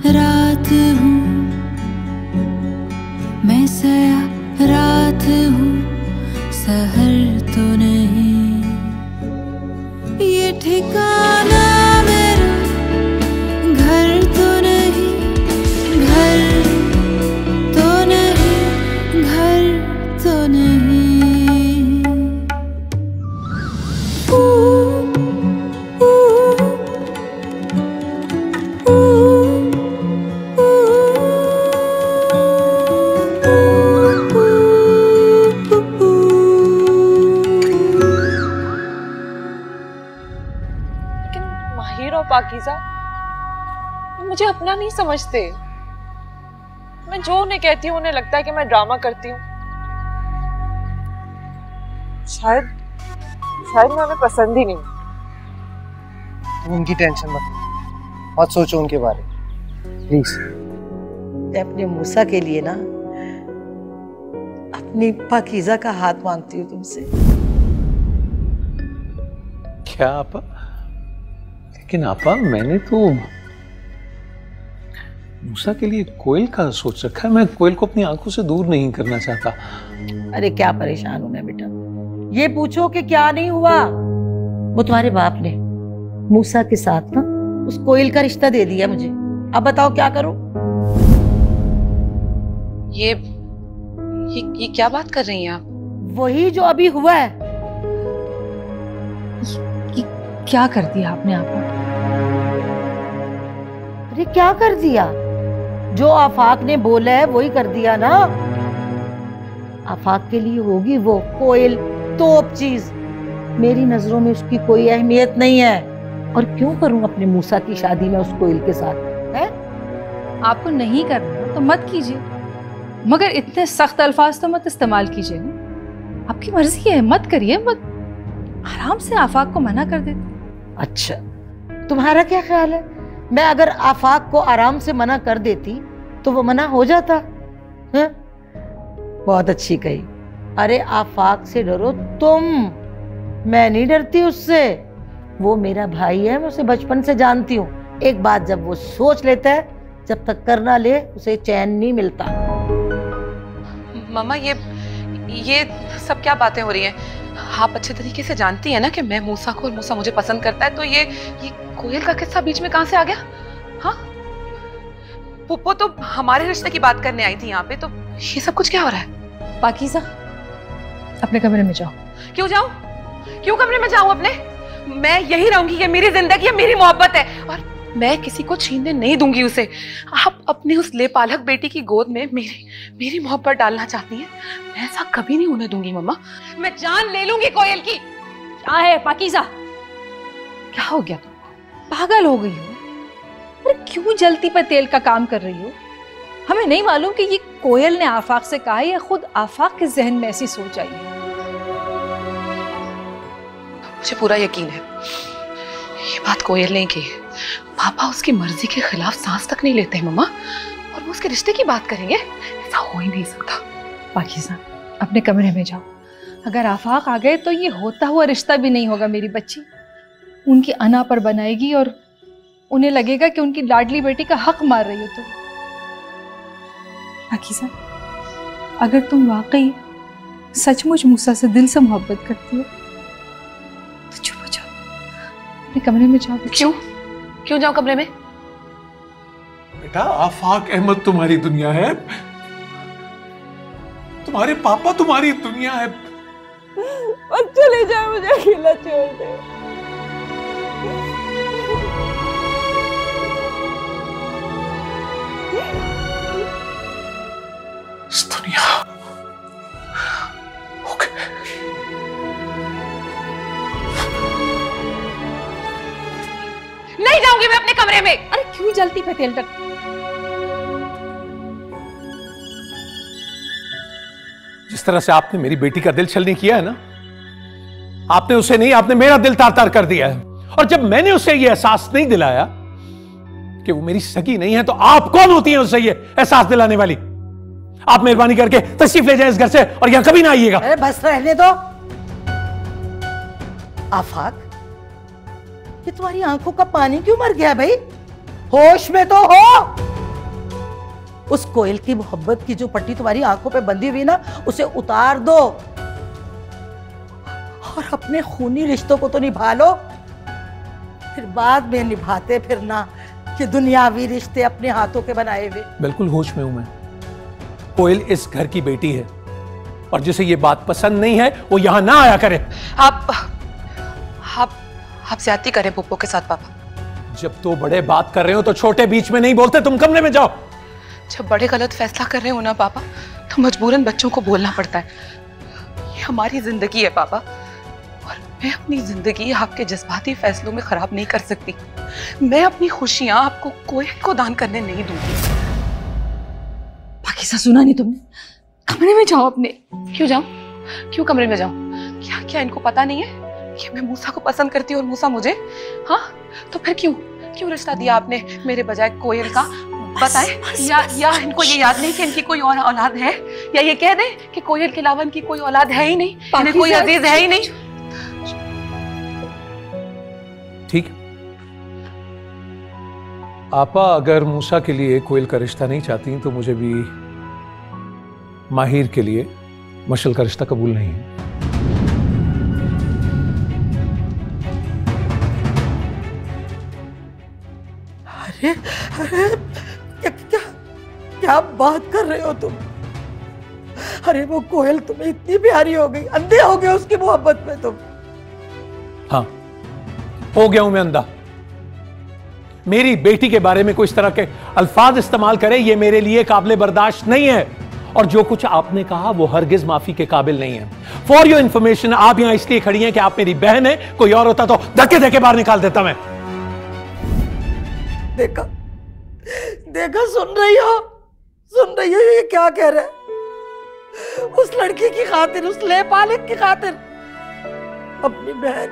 रात हूँ, मैं सया रात हूँ, सहर तो नहीं। ये ठिकाना मेरा घर तो नहीं, घर तो नहीं, घर तो नहीं। पाकीज़ा मुझे अपना नहीं समझते। मैं जो उन्हें कहती हूँ उन्हें लगता है कि मैं ड्रामा करती हूँ। शायद मैं उन्हें पसंद ही नहीं। तुम उनकी टेंशन मत सोचो उनके बारे में प्लीज। मैं अपने मूसा के लिए ना अपनी पाकीज़ा का हाथ मांगती हूँ तुमसे। क्या आपा? लेकिन आपा मैंने तो मूसा के लिए कोयल का सोच रखा है। मैं कोयल को अपनी आंखों से दूर नहीं करना चाहता। अरे क्या परेशान होना बेटा, ये पूछो कि क्या नहीं हुआ। वो तुम्हारे बाप ने मूसा के साथ ना उस कोयल का रिश्ता दे दिया मुझे। अब बताओ क्या करूं? ये क्या बात कर रही हैं आप? वही जो अभी हुआ है। क्या कर दिया आपने आपा? अरे क्या कर दिया? जो आफाक ने बोला है वही कर दिया ना। आफाक के लिए होगी वो कोयल तोप चीज, मेरी नजरों में उसकी कोई अहमियत नहीं है। और क्यों करूं अपने मूसा की शादी में उस कोयल के साथ? है आपको नहीं करना तो मत कीजिए, मगर इतने सख्त अल्फाज तो मत इस्तेमाल कीजिए ना। आपकी मर्जी है, मत करिए, मत आराम से आफाक को मना कर देते। अच्छा, तुम्हारा क्या ख्याल है? मैं अगर आफाक को आराम से मना कर देती तो वो मना हो जाता है? बहुत अच्छी कही। अरे आफाक से डरो तुम, मैं नहीं डरती उससे। वो मेरा भाई है, मैं उसे बचपन से जानती हूँ। एक बात जब वो सोच लेता है, जब तक कर ना ले उसे चैन नहीं मिलता। मामा ये सब क्या बातें हो रही हैं? आप अच्छे तरीके से जानती हैं ना कि मैं मूसा को और मूसा मुझे पसंद करता है। तो ये कोयल का किस्सा बीच में कहां से आ गया? हाँ, पुप्पो तो हमारे रिश्ते की बात करने आई थी यहाँ पे, तो ये सब कुछ क्या हो रहा है? पाकीज़ा अपने कमरे में जाओ। क्यों जाऊं? क्यों कमरे में जाऊं अपने? मैं यही रहूंगी, ये मेरी जिंदगी है, मेरी मोहब्बत है और मैं किसी को छीनने नहीं दूंगी उसे। आप अपनी उस लेपालक बेटी की गोद में मेरी मोहब्बत डालना चाहती हैं? मैं ऐसा कभी नहीं होने दूंगी मम्मा। मैं जान ले लूंगी कोयल की। क्या है पाकीज़ा? क्या हो गया तुमको? पागल हो गई हो? अरे क्यों जलती पर तेल का काम कर रही हो? हमें नहीं मालूम कि ये कोयल ने आफाक से कहा या खुद आफाक के जहन में ऐसी सोच आई है। मुझे पूरा यकीन है ये बात कोयल ने की। पापा उसकी मर्जी के खिलाफ सांस तक नहीं लेते हैं मम्मा, और वो उसके रिश्ते की बात करेंगे? ऐसा हो ही नहीं सकता। पाकीज़ा अपने कमरे में जाओ। अगर आफाक आ गए तो ये होता हुआ रिश्ता भी नहीं होगा। मेरी बच्ची उनकी अना पर बनाएगी और उन्हें लगेगा कि उनकी लाडली बेटी का हक मार रही हो तुम। पाकीज़ा अगर तुम वाकई सचमुच मूसा से दिल से मोहब्बत करती हो तो चुप हो जाओ, अपने कमरे में जाओ। क्यों जाओ कमरे में? बेटा आफाक अहमद तुम्हारी दुनिया है, तुम्हारे पापा तुम्हारी दुनिया है। अब चले जाओ, मुझे अकेला छोड़ दे। इस दुनिया नहीं जाऊंगी मैं अपने कमरे में। अरे क्यों जलती पे तेल तक? जिस तरह से आपने मेरी बेटी का दिल छलनी किया है ना, आपने उसे नहीं, आपने मेरा दिल तार तार कर दिया है। और जब मैंने उसे यह एहसास नहीं दिलाया कि वो मेरी सगी नहीं है, तो आप कौन होती हैं उसे ये एहसास दिलाने वाली? आप मेहरबानी करके तशरीफ ले जाएं इस घर से और यहां कभी ना आइएगा। अरे बस रहने दो। आफाक, ये तुम्हारी आंखों का पानी क्यों मर गया भाई? होश में तो हो। उस कोयल की मोहब्बत की जो पट्टी तुम्हारी आंखों पे बंधी हुई ना, उसे उतार दो और अपने खूनी रिश्तों को तो निभा लो, फिर बाद में निभाते फिरना कि दुनियावी रिश्ते अपने हाथों के बनाए हुए। बिल्कुल होश में हूं मैं। कोयल इस घर की बेटी है और जिसे ये बात पसंद नहीं है वो यहां ना आया करे। आप ज्यादती करें पुप्पो के साथ पापा। जब तो बड़े बात कर रहे हो तो छोटे बीच में नहीं बोलते, तुम कमरे में जाओ। जब बड़े गलत फैसला कर रहे हो ना पापा, तो मजबूरन बच्चों को बोलना पड़ता है। ये हमारी जिंदगी है पापा, और मैं अपनी जिंदगी आपके जज्बाती फैसलों में खराब नहीं कर सकती। मैं अपनी खुशियां आपको कोयल को दान करने नहीं दूंगी। पाकीज़ा, सुना नहीं तुमने? कमरे में जाओ अपने। क्यों जाऊं? क्यों कमरे में जाऊं? क्या क्या इनको पता नहीं है कि मैं मूसा को पसंद करती हूँ और मूसा मुझे? हाँ, तो फिर क्यों रिश्ता दिया आपने मेरे बजाय कोयल का? बताएं। या इनको ये याद नहीं कि इनकी कोई और औलाद है? या ये कह दें कि कोयल के अलावा इनकी कोई औलाद है ही नहीं, इन्हें कोई अजीज है ही नहीं? ठीक, आपा अगर मूसा के लिए कोयल का रिश्ता नहीं चाहती तो मुझे भी माहिर के लिए मशल का रिश्ता कबूल नहीं है। अरे क्या बात कर रहे हो तुम? अरे वो कोयल तुम्हें इतनी प्यारी हो गई, अंधे हो गए उसकी मोहब्बत में तुम। हाँ, हो गया हूं मैं अंधा। मेरी बेटी के बारे में कोई इस तरह के अल्फाज इस्तेमाल करे, ये मेरे लिए काबिल बर्दाश्त नहीं है। और जो कुछ आपने कहा वो हरगिज माफी के काबिल नहीं है। फॉर योर इंफॉर्मेशन, आप यहां इसलिए खड़ी हैं कि आप मेरी बहन है। कोई और होता तो धक्के धक्के बाहर निकाल देता मैं। देखा, सुन रही हो ये क्या कह रहा है? उस लड़की की खातिर, उस लेपालिक की खातिर अपनी बहन,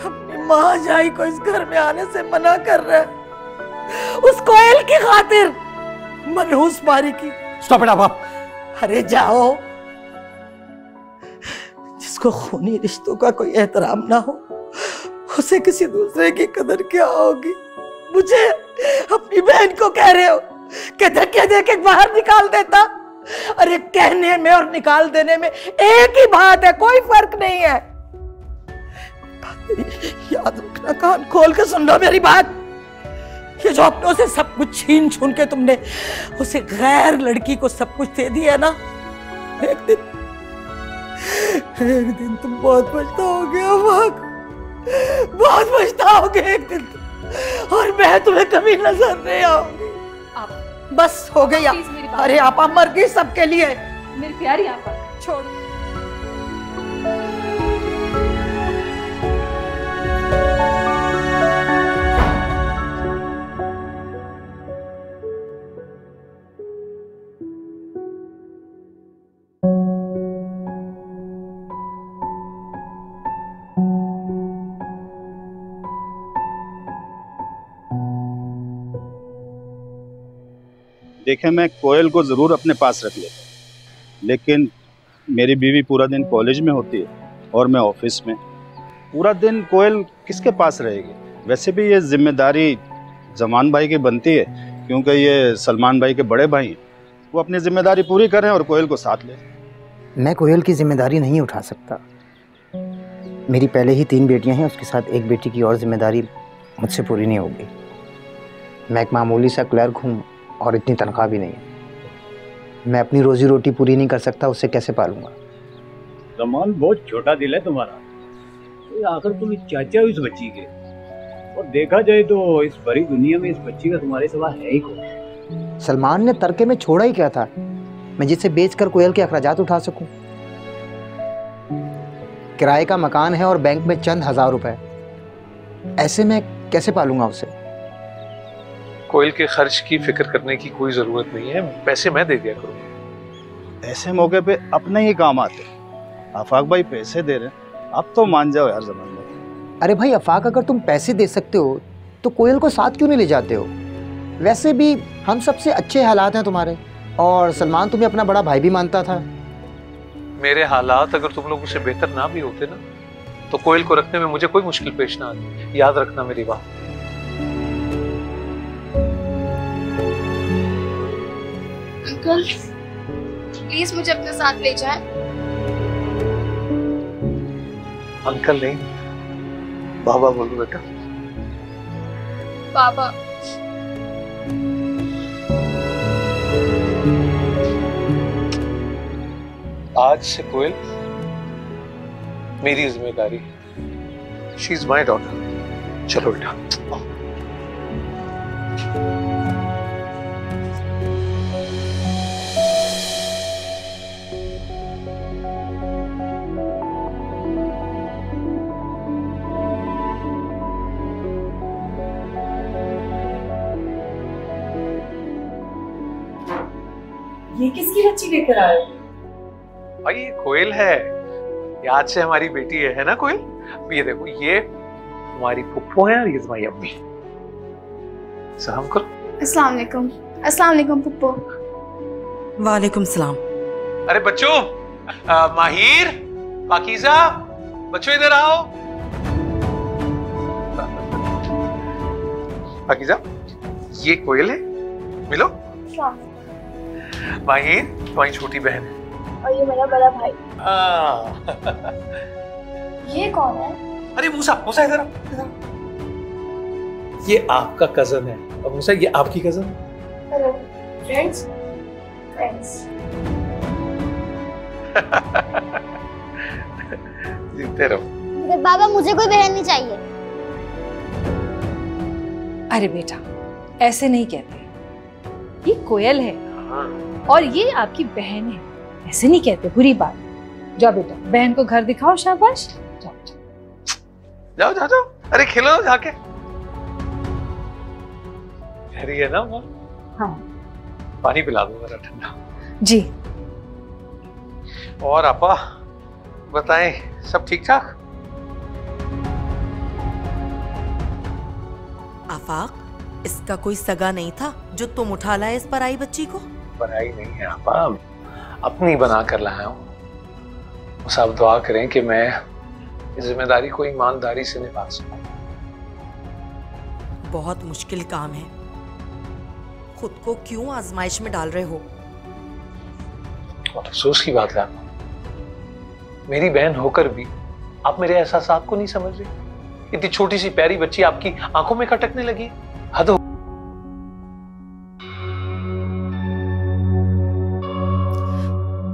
अपनी माँ जाई को इस घर में आने से मना कर रहा है। उस कोयल की खातिर, मनहूस मारी की। स्टॉप इट आप। अरे जाओ। जिसको खूनी रिश्तों का कोई एहतराम ना हो, उसे किसी दूसरे की कदर क्या होगी? मुझे अपनी बहन को कह रहे हो कि धक्के दे के बाहर निकाल देता? अरे कहने में और निकाल देने में एक ही बात है, कोई फर्क नहीं है। याद रखना, कान खोल के सुन लो मेरी बात। ये जो अपनों से सब कुछ छीन छून के तुमने उसे गैर लड़की को सब कुछ दे दिया ना, एक दिन तुम बहुत पछताओगे, बहुत पछताओगे एक दिन, और मैं तुम्हें कभी नजर नहीं आऊंगी। बस हो गई। अरे आपा मर गई सबके लिए। मेरी प्यारी आपा, छोड़। देखें, मैं कोयल को ज़रूर अपने पास रख लेता, लेकिन मेरी बीवी पूरा दिन कॉलेज में होती है और मैं ऑफिस में। पूरा दिन कोयल किसके पास रहेगी? वैसे भी ये जिम्मेदारी जमान भाई की बनती है, क्योंकि ये सलमान भाई के बड़े भाई हैं। वो अपनी जिम्मेदारी पूरी करें और कोयल को साथ लें। मैं कोयल की जिम्मेदारी नहीं उठा सकता। मेरी पहले ही 3 बेटियां हैं, उसके साथ एक बेटी की और जिम्मेदारी मुझसे पूरी नहीं होगी। मैं एक मामूली सा क्लर्क हूँ और इतनी तनख्वाह भी नहीं है। मैं अपनी रोजी रोटी पूरी नहीं कर सकता, उससे कैसे पालूंगा? जमान, बहुत छोटा दिल है तुम्हारा। तो आखिर तुम चाचा हो इस बच्ची के, और देखा जाए तो इस बड़ी दुनिया में इस बच्ची का तुम्हारे सिवा है ही कौन? सलमान ने तरके में छोड़ा ही क्या था, मैं जिसे बेचकर कोयल के अखराजात उठा सकूं? किराए का मकान है और बैंक में चंद हजार रुपए, ऐसे में कैसे पालूंगा उसे? कोयल के खर्च की फिक्र करने की कोई जरूरत नहीं है, पैसे मैं दे दिया करूंगा। ऐसे मौके पे अपने ही काम आते। आफाक भाई पैसे दे रहे हैं, अब तो मान जाओ यार जमान भाई। अरे भाई आफाक, अगर तुम पैसे दे सकते हो तो कोयल को साथ क्यों नहीं ले जाते हो? वैसे भी हम सबसे अच्छे हालात हैं तुम्हारे, और सलमान तुम्हें अपना बड़ा भाई भी मानता था। मेरे हालात अगर तुम लोगों से बेहतर ना भी होते ना, तो कोयल को रखने में मुझे कोई मुश्किल पेश ना आती। याद रखना मेरी बात। अंकल प्लीज मुझे अपने साथ ले जाएं। अंकल नहीं, बाबा बोलो बेटा। बाबा। आज से कोयल मेरी जिम्मेदारी, शी इज माई डॉटर। चलो बेटा। ये किसकी बच्ची लेकर आए? भाई ये कोयल है, ये आज से हमारी बेटी है ना कोयल? ये देखो, ये हमारी पुप्पो है और ये तुम्हारी अम्मी। सलाम करो। अस्सलाम वालेकुम। अस्सलाम वालेकुम पुप्पो। वालेकुम सलाम। अरे बच्चों, माहिर, पाकीज़ा, बच्चों इधर आओ। पाकीज़ा, ये कोयल है, मिलो। माहिर तुम्हारी छोटी बहन है और ये मेरा बड़ा भाई। ये कौन है? अरे मूसा, मूसा इधर आओ। ये आपका कजन है और मूसा ये आपकी कजन है। Hello friends. फ्रेंड्स। जीते रहो। मगर बाबा मुझे कोई बहन नहीं चाहिए। अरे बेटा ऐसे नहीं कहते, ये कोयल है और ये आपकी बहन है, ऐसे नहीं कहते, बुरी बात। जाओ बेटा बहन को घर दिखाओ, शाबाश। जाओ जाओ जाओ जाओ। अरे खेलो जाके। ठहरी है ना माँ? हाँ। पानी पिला दो जरा ठंडा। जी। और आपा बताएं, सब ठीक ठाक? आफाक, इसका कोई सगा नहीं था जो तुम उठा लाए इस पराई बच्ची को? पराई नहीं है आपा, अपनी बना कर लाया हूँ। बस आप दुआ करें कि मैं इस जिम्मेदारी को ईमानदारी से निभा सकूं। बहुत मुश्किल काम है, खुद को क्यों आजमाइश में डाल रहे हो? और अफसोस की बात है, मेरी बहन होकर भी आप मेरे एहसासात को नहीं समझ रही। इतनी छोटी सी प्यारी बच्ची आपकी आंखों में खटकने लगी, हद हो।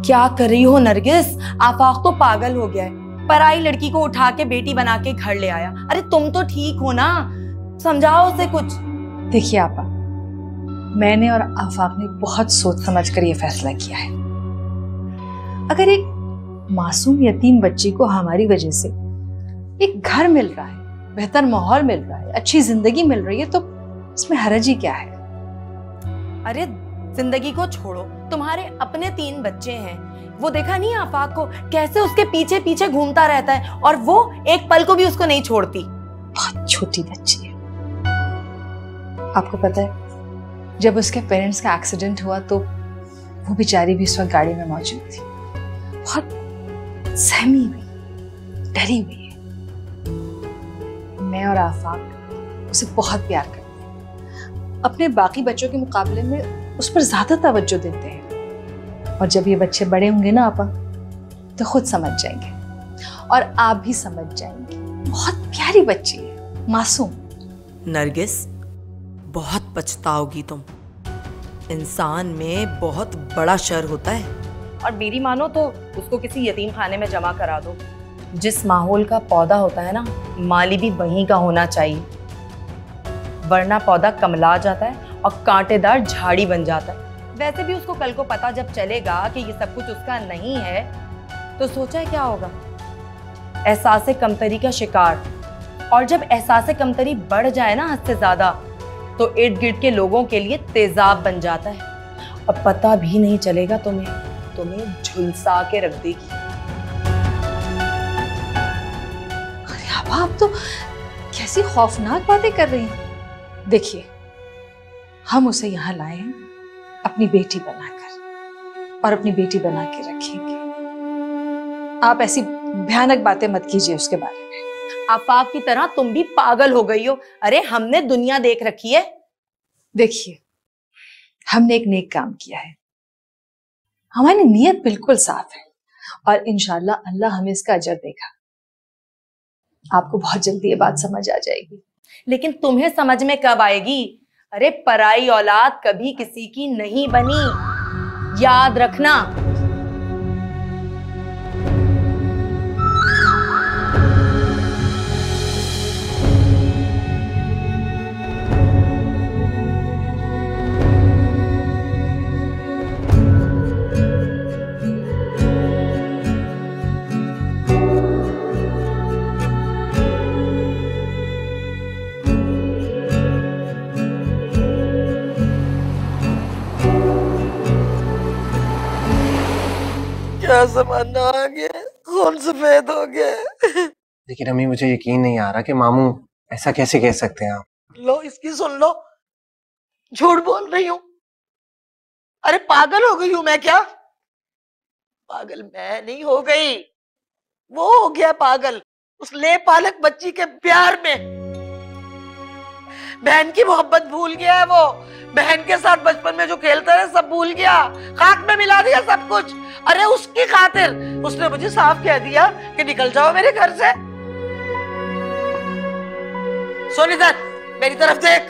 क्या कर रही हो नरगिस? आफाक तो पागल हो गया है, पराई लड़की को उठा के बेटी बना के घर ले आया। अरे तुम तो ठीक हो ना, समझाओ उसे कुछ। देखिए आपा, मैंने और आफाक ने बहुत सोच समझ कर ये फैसला किया है। अगर एक मासूम यतीम बच्ची को हमारी वजह से एक घर मिल रहा है, बेहतर माहौल मिल रहा है, अच्छी जिंदगी मिल रही है, तो इसमें हरज ही क्या है? अरे जिंदगी को छोड़ो, तुम्हारे अपने 3 बच्चे हैं। वो देखा नहीं आफाक को, कैसे उसके पीछे पीछे घूमता रहता है और वो एक पल को भी उसको नहीं छोड़ती। बहुत छोटी बच्ची है। आपको पता है जब उसके पेरेंट्स का एक्सीडेंट हुआ तो वो बेचारी भी उस वक्त गाड़ी में मौजूद थी। बहुत सहमी हुई, डरी हुई है। मैं और आफाक उसे बहुत प्यार करते हैं, अपने बाकी बच्चों के मुकाबले में उस पर ज्यादा तवज्जो देते हैं। और जब ये बच्चे बड़े होंगे ना आपा, तो खुद समझ जाएंगे और आप भी समझ जाएंगे। बहुत प्यारी बच्ची है, मासूम। नरगिस, बहुत पछताओगी तुम। इंसान में बहुत बड़ा शर होता है। और मेरी मानो तो उसको किसी यतीम खाने में जमा करा दो। जिस माहौल का पौधा होता है ना, माली भी वहीं का होना चाहिए, वरना पौधा कमला जाता है और कांटेदार झाड़ी बन जाता है। वैसे भी उसको कल को पता जब चलेगा कि ये सब कुछ उसका नहीं है, तो सोचा है क्या होगा? एहसास कमतरी का शिकार। और जब एहसास कमतरी बढ़ जाए ना हद से ज्यादा, तो इर्द गिर्द के लोगों के लिए तेजाब बन जाता है और पता भी नहीं चलेगा तुम्हें झुलसा के रख देगी। अरे आप तो कैसी खौफनाक बातें कर रही हैं। देखिए, हम उसे यहाँ लाए हैं अपनी बेटी बनाकर, और अपनी बेटी बना के रखेंगे। आप ऐसी भयानक बातें मत कीजिए उसके बारे में। आफाक की तरह तुम भी पागल हो गई हो। अरे हमने दुनिया देख रखी है। देखिए, हमने एक नेक काम किया है, हमारी नीयत बिल्कुल साफ है और इंशाल्लाह अल्लाह हमें इसका अजर देगा। आपको बहुत जल्दी ये बात समझ आ जाएगी। लेकिन तुम्हें समझ में कब आएगी? अरे पराई औलाद कभी किसी की नहीं बनी, याद रखना। क्या जमाना आ गया, खून सफेद हो गया। लेकिन अम्मी मुझे यकीन नहीं आ रहा कि मामू ऐसा कैसे कह सकते हैं आप। लो इसकी सुन लो, झूठ बोल रही हूँ। अरे पागल हो गई हूं मैं क्या? पागल मैं नहीं हो गई, वो हो गया पागल उस ले पालक बच्ची के प्यार में। बहन की मोहब्बत भूल गया है वो, बहन के साथ बचपन में जो खेलता रहे सब भूल गया, खाक में मिला दिया सब कुछ। अरे उसकी खातिर उसने मुझे साफ कह दिया कि निकल जाओ मेरे घर से। सुन इधर, मेरी तरफ देख।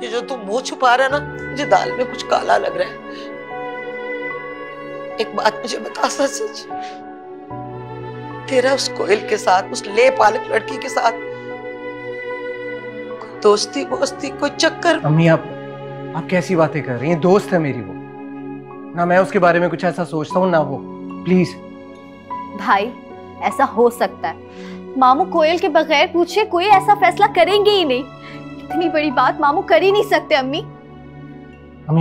ये जो तू मुंह छुपा रहा है ना, मुझे दाल में कुछ काला लग रहा है। एक बात मुझे बता सच, तेरा उस कोयल के साथ, उस ले पालक लड़की के साथ दोस्ती वोस्ती कोई चक्कर? अम्मी आप कैसी बातें कर रही हैं? दोस्त है मेरी वो, ना मैं उसके बारे में कुछ ऐसा सोचता हूँ ना वो। प्लीज भाई ऐसा हो सकता है, मामू कोयल के बगैर पूछे कोई ऐसा फैसला करेंगे ही नहीं। इतनी बड़ी बात मामू कर ही नहीं सकते। अम्मी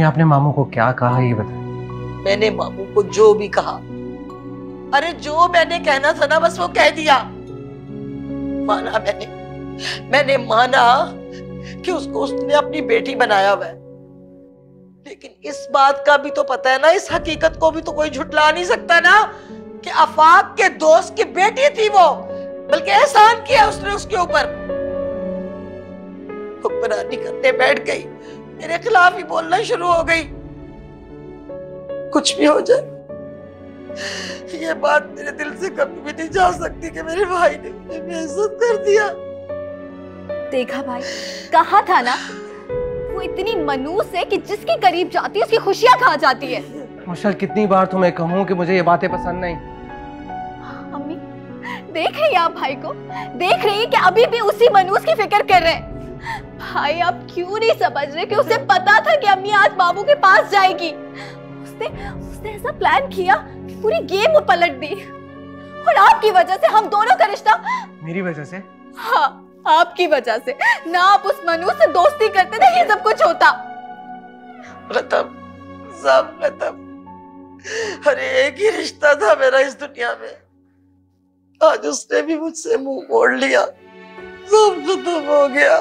आपने मामू को क्या कहा ये बताइए। मैंने मामू को जो भी कहा, अरे जो मैंने कहना था ना बस वो कह दिया। माना मैंने माना कि उसको उसने अपनी बेटी बनाया हुआ है, लेकिन इस बात का भी तो पता है ना, इस हकीकत को भी तो कोई झुठला नहीं सकता ना कि आफाक के दोस्त की बेटी थी वो, बल्कि एहसान किया उसने उसके ऊपर। हुक्मरानी करने बैठ गई, मेरे खिलाफ ही बोलना शुरू हो गई। कुछ भी हो जाए, ये बात मेरे दिल से कभी भी नहीं जा सकती कि मेरे भाई ने मुझे बेइज्जत कर दिया। देखा भाई, कहा था ना, वो इतनी मनूस है कि जिसके करीब जाती है उसकी खुशियां खा जाती है। मुश्किल कितनी बार तुम्हें कहूं कि मुझे ये बातें पसंद नहीं। अम्मी देख रही है आप भाई को, देख रही है कि अभी भी उसी मनूस की फिक्र कर रहे हैं। भाई आप क्यों नहीं समझ रहे कि उसे पता था कि अम्मी आज बाबू के पास जाएगी। उसने ऐसा प्लान किया, पूरी गेम पलट दी, और आपकी वजह से हम दोनों का रिश्ता। मेरी वजह से? हाँ आपकी वजह से। ना आप उस मनूस से दोस्ती करते थे, ये सब कुछ होता। खत्म, सब खत्म। अरे एक ही रिश्ता था मेरा इस दुनिया में, आज उसने भी मुझसे मुंह मोड़ लिया, सब खत्म हो गया।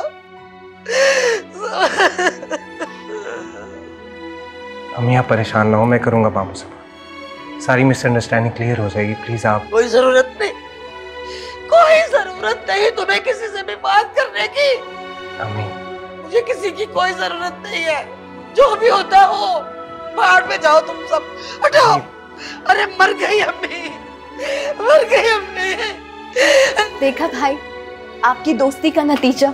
अम्मी आप परेशान ना हो, मैं करूंगा मामू से बात, सारी मिसअंडरस्टैंडिंग क्लियर हो जाएगी। प्लीज आप। कोई जरूरत नहीं, कोई जरूरत नहीं तुम्हें किसी से भी बात करने की। अम्मी मुझे किसी की कोई जरूरत नहीं है, जो भी होता हो बाहर में जाओ तुम सब, हटाओ। अरे मर गई अम्मी, मर गई अम्मी। देखा भाई आपकी दोस्ती का नतीजा।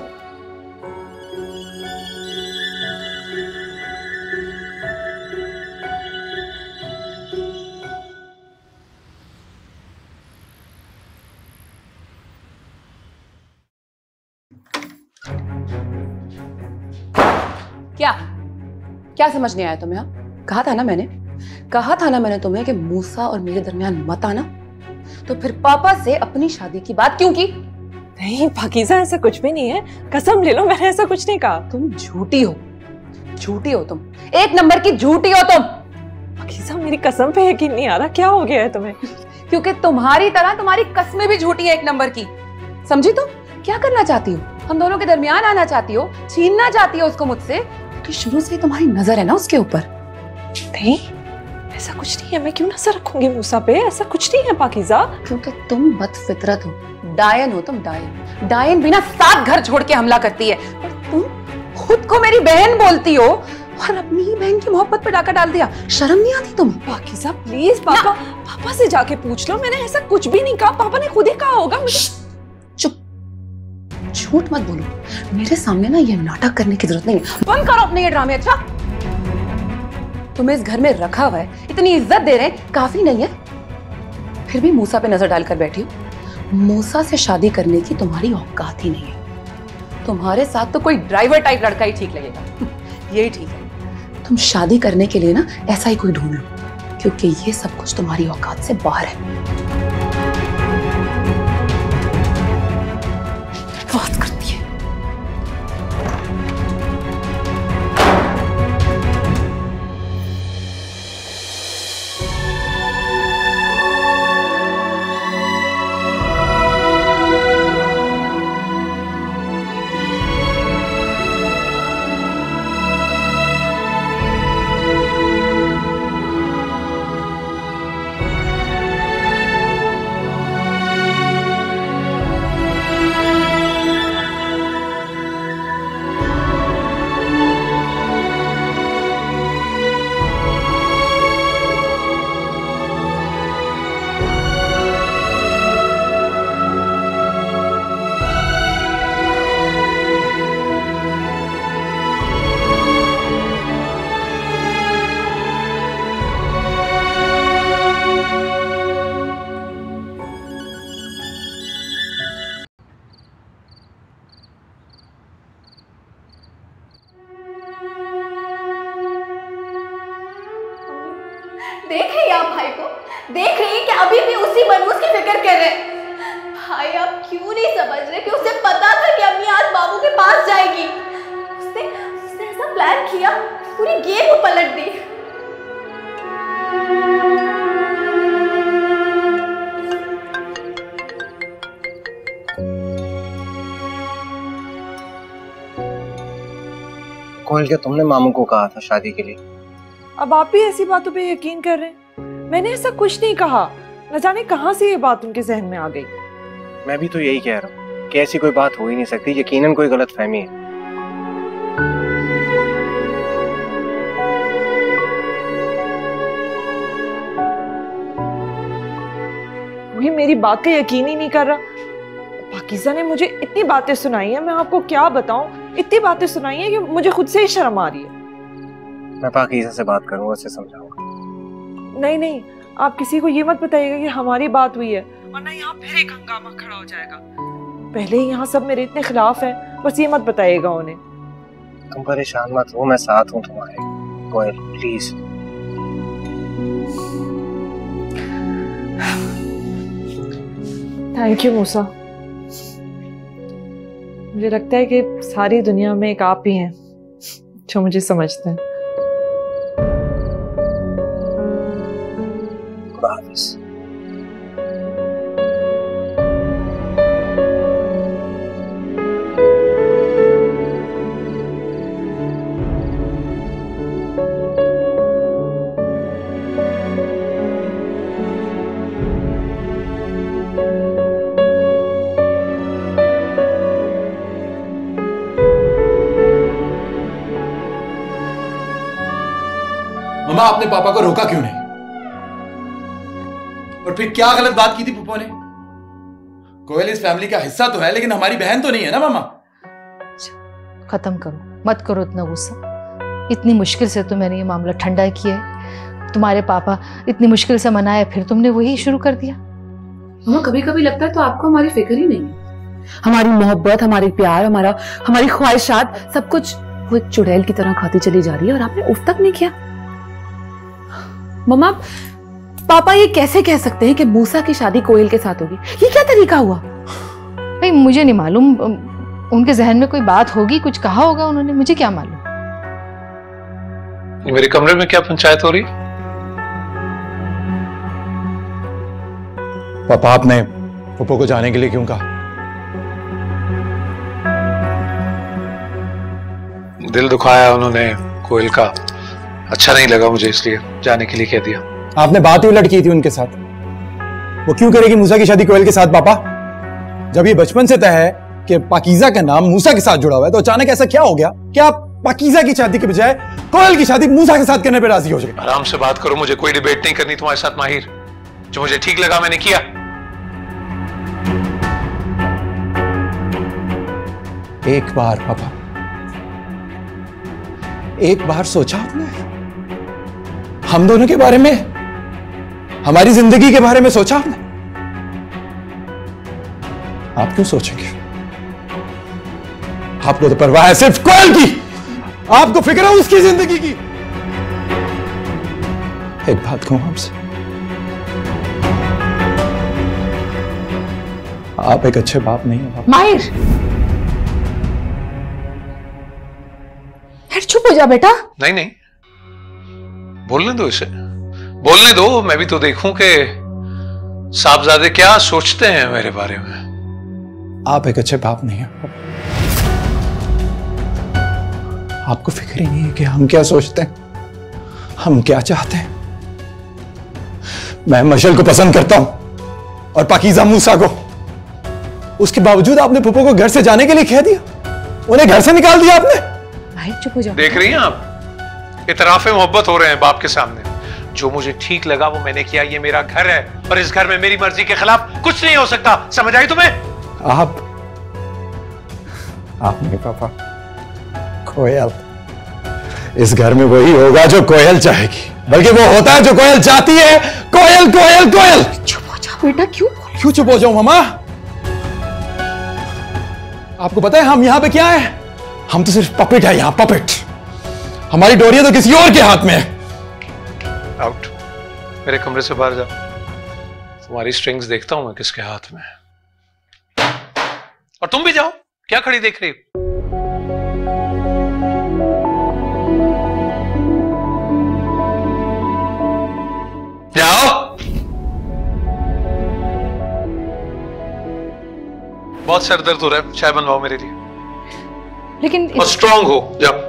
क्या समझ नहीं आया तुम्हें? कहा था ना मैंने तुम्हें कि मूसा और मेरे दरमियान मत आना। तो फिर पापा से अपनी शादी की बात क्यों की? नहीं पाकीज़ा, ऐसा कुछ भी नहीं है, कसम ले लो, मैंने ऐसा कुछ नहीं कहा। तुम झूठी हो तुम, एक नंबर की झूठी हो तुम। पाकीज़ा मेरी कसम पे यकीन नहीं आ रहा, क्या हो गया है तुम्हें? क्योंकि तुम्हारी तरह तुम्हारी कस्में भी झूठी है एक नंबर की, समझी? तुम क्या करना चाहती हो? हम दोनों के दरमियान आना चाहती हो, छीनना चाहती हो उसको मुझसे, कि शुरू से तुम्हारी नजर है ना उसके ऊपर। नहीं ऐसा कुछ नहीं है, मैं क्यों नजर रखूंगी मूसा पे? ऐसा कुछ नहीं है पाकीज़ा। क्योंकि तुम बदफितरत हो, डायन हो तुम, डायन बिना 7 घर छोड़ के हमला करती है, और तुम खुद को मेरी बहन बोलती हो, और अपनी ही बहन की मोहब्बत पे डाका डाल दिया। शर्म नहीं आती तुम्हें? पाकिज़ा प्लीज पापा से जाके पूछ लो, मैंने ऐसा कुछ भी नहीं कहा, पापा ने खुद ही कहा होगा। चुप, झूठ मत बोलो मेरे सामने ना, ये नाटक करने की जरूरत नहीं है। बंद करो अपने ये ड्रामे। अच्छा तुम्हें इस घर में रखा हुआ है, इतनी इज्जत दे रहे हैं, काफी नहीं है? फिर भी मूसा पे नजर डालकर बैठी हो। मूसा से शादी करने की तुम्हारी औकात ही नहीं है। तुम्हारे साथ तो कोई ड्राइवर टाइप लड़का ही ठीक लगेगा। यही ठीक है, तुम शादी करने के लिए ना ऐसा ही कोई ढूंढ लो, क्योंकि ये सब कुछ तुम्हारी औकात से बाहर है। बात करती है। देख रही आप भाई को? देख रही है कि अभी भी उसी मनूस की फिक्र कर रहे हैं। भाई आप क्यों नहीं समझ रहे कि उसे पता था कि अम्मी आज बाबू के पास जाएगी। उसने ऐसा प्लान किया, पूरी गेम को पलट दी। कोयल, क्या तुमने मामू को कहा था शादी के लिए? अब आप भी ऐसी बातों पे यकीन कर रहे हैं? मैंने ऐसा कुछ नहीं कहा। न जाने कहां से ये बात उनके जहन में आ गई। मैं भी तो यही कह रहा हूँ कि ऐसी कोई बात हो ही नहीं सकती, यकीनन कोई गलतफहमी है। वही मेरी बात का यकीन ही नहीं कर रहा। पाकिज़ा ने मुझे इतनी बातें सुनाई है, मैं आपको क्या बताऊं, इतनी बातें सुनाई है कि मुझे खुद से ही शर्म आ रही है। मैं पाकिज़ा से बात करूंगा, उसे समझाऊंगा। नहीं नहीं, आप किसी को ये मत बताइएगा कि हमारी बात हुई है, वरना यहाँ फिर एक हंगामा खड़ा हो जाएगा। पहले ही यहाँ सब मेरे इतने खिलाफ हैं, बस ये मत बताइएगा उन्हें। तुम परेशान मत हो, मैं साथ हूँ तुम्हारे। कोयल प्लीज। थैंक यू मूसा। मुझे लगता है कि सारी दुनिया में एक आप ही हैं जो मुझे समझते हैं। मम्मा, आपने पापा को रोका क्यों नहीं? और फिर क्या गलत बात की थी पुप्पो ने? कोयल इस फैमिली का हिस्सा तो है, लेकिन हमारी बहन तो नहीं है ना मामा। खत्म करो, मत करो इतना गुस्सा। इतनी मुश्किल से तो मैंने ये मामला ठंडा किया है। तुम्हारे पापा इतनी मुश्किल से मनाए, फिर तुमने वही शुरू कर दिया। मामा, कभी कभी लगता है तो आपको हमारी फिक्र ही नहीं है। हमारी मोहब्बत, हमारी प्यार, हमारी ख्वाहिशात, सब कुछ वो एक चुड़ैल की तरह खाती चली जा रही है और आपने उफ तक नहीं किया। मम्मा, पापा ये कैसे कह सकते हैं कि मूसा की शादी कोयल के साथ होगी? ये क्या तरीका हुआ? भाई मुझे नहीं मालूम, उनके जहन में कोई बात होगी, कुछ कहा होगा उन्होंने, मुझे क्या मालूम। मेरे कमरे में क्या पंचायत हो रही? पापा, आपने पुप्पो को जाने के लिए क्यों कहा? दिल दुखाया उन्होंने कोयल का, अच्छा नहीं लगा मुझे, इसलिए जाने के लिए कह दिया। आपने बात ही उलट की थी उनके साथ। वो क्यों करेगी मूसा की शादी कोयल के साथ पापा? जब ये बचपन से तय है कि पाकीज़ा का नाम मूसा के साथ जुड़ा हुआ है, तो अचानक ऐसा क्या हो गया? क्या आप पाकीज़ा की शादी के बजाय कोयल की शादी मूसा के साथ करने पे राजी हो जाए। आराम से बात करो, मुझे कोई डिबेट नहीं करनी तुम्हारे साथ माहिर। जो मुझे ठीक लगा मैंने किया। एक बार पापा, एक बार सोचा आपने हम दोनों के बारे में, हमारी जिंदगी के बारे में सोचा आपने? आप क्यों सोचेंगे? आपको तो परवाह है सिर्फ कोयल की, आपको फिक्र है उसकी जिंदगी की। एक बात कहूं आपसे, आप एक अच्छे बाप नहीं हो। माहिर, चुप हो जा बेटा। नहीं नहीं, बोलने दो इसे, बोलने दो। मैं भी तो देखूं कि साहबजादे क्या सोचते हैं मेरे बारे में। आप एक अच्छे बाप नहीं हैं। आपको फिक्र ही नहीं है कि हम क्या सोचते हैं, हम क्या चाहते हैं। मैं मशल को पसंद करता हूं और पाकीज़ा मूसा को। उसके बावजूद आपने पुप्पो को घर से जाने के लिए कह दिया, उन्हें घर से निकाल दिया आपने। चुप हो जाओ। देख रही हैं आप, इतराफे मोहब्बत हो रहे हैं बाप के सामने। जो मुझे ठीक लगा वो मैंने किया। ये मेरा घर है और इस घर में मेरी मर्जी के खिलाफ कुछ नहीं हो सकता। समझ आई तुम्हें? आप नहीं पापा, कोयल। इस घर में वही होगा जो कोयल चाहेगी, बल्कि वो होता है जो कोयल चाहती है। कोयल कोयल कोयल। चुप हो जाओ बेटा। क्यों चुप हो जाऊं मामा? आपको पता है हम यहां पे क्या है? हम तो सिर्फ पपेट है यहां, पपेट। हमारी डोरियां तो किसी और के हाथ में है। आउट, मेरे कमरे से बाहर जाओ। तुम्हारी स्ट्रिंग्स देखता हूं मैं किसके हाथ में। और तुम भी जाओ, क्या खड़ी देख रही हो? जाओ। बहुत सर दर्द हो रहा है, चाय बनवाओ मेरे लिए। लेकिन और स्ट्रांग हो, जाओ।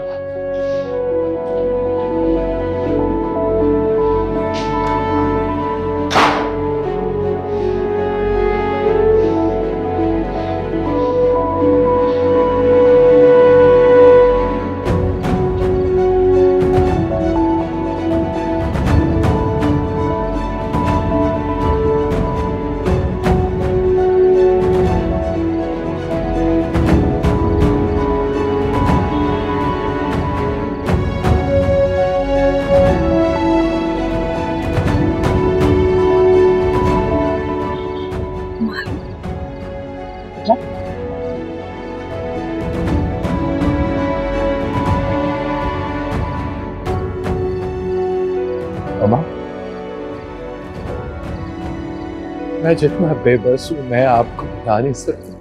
मैं जितना बेबस हूं मैं आपको बता नहीं सकता।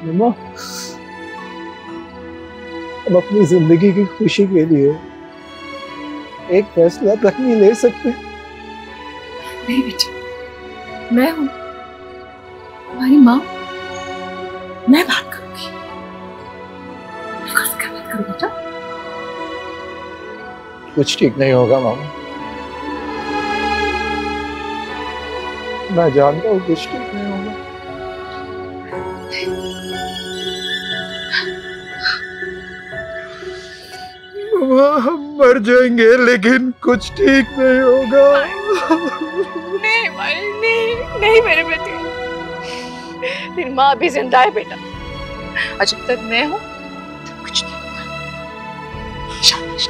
मम्मा, हम अपनी जिंदगी की खुशी के लिए एक फैसला तक नहीं ले सकते। नहीं बेटा, मैं हूं तुम्हारी मां, मैं बात करूंगी। बिल्कुल फिक्र मत करो बेटा। कुछ ठीक नहीं होगा मामा, मैं जानता हूँ कुछ ठीक नहीं होगा। हम मर जाएंगे लेकिन कुछ ठीक नहीं होगा। नहीं भाई, नहीं मेरे बेटे, तेरी माँ अभी जिंदा है बेटा। और जब तक मैं हूँ तब कुछ नहीं होगा। शाबाश।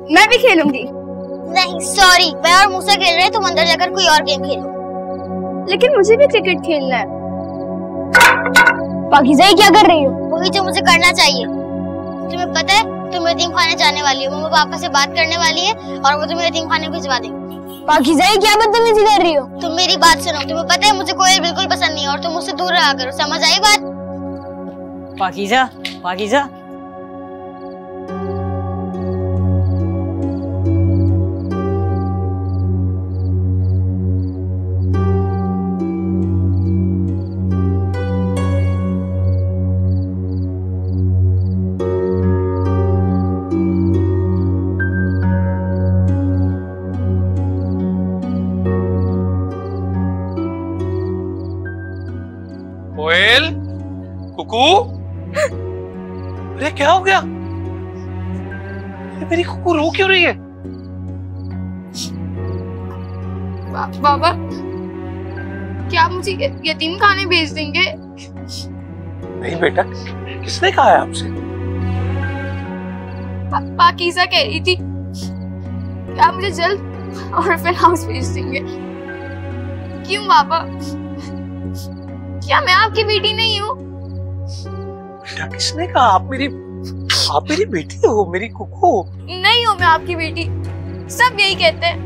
मैं भी खेलूंगी। नहीं सॉरी, मैं और मूसा खेल रहे हैं, तुम अंदर जाकर कोई और गेम खेलो। लेकिन मुझे भी क्रिकेट खेलना है। पाकीज़ा क्या कर रही हो? वही जो मुझे करना चाहिए। तुम्हें पता है तुम यतीम खाने जाने वाली हो, मम्मा पापा से बात करने वाली है और वो तुम्हें यतीम खाने भिजवा देंगे। पाकीज़ा क्या बदतमीजी कर रही हो? तुम मेरी बात सुनो, तुम्हें पता है मुझे कोयल बिल्कुल पसंद नहीं है और तुम मुझसे दूर रहा करो, समझ आई बात? पाकीज़ा, पाकीज़ा, अरे क्या हो गया? मेरी कुकू रो क्यों रही है? बाबा, क्या आप मुझे यतीम खाने भेज देंगे? नहीं बेटा, किसने कहा है आपसे? पाकीज़ा कह रही थी कि आप मुझे जल्द ऑर्फन हाउस भेज देंगे। क्यों बाबा? क्या मैं आपकी बेटी नहीं हूँ? बेटा किसने कहा? आप मेरी बेटी हो, मेरी कुकू। नहीं हूँ मैं आपकी बेटी। सब यही कहते हैं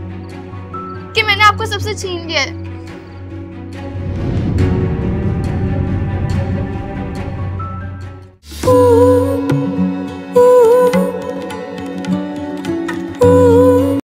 कि मैंने आपको सबसे छीन लिया है।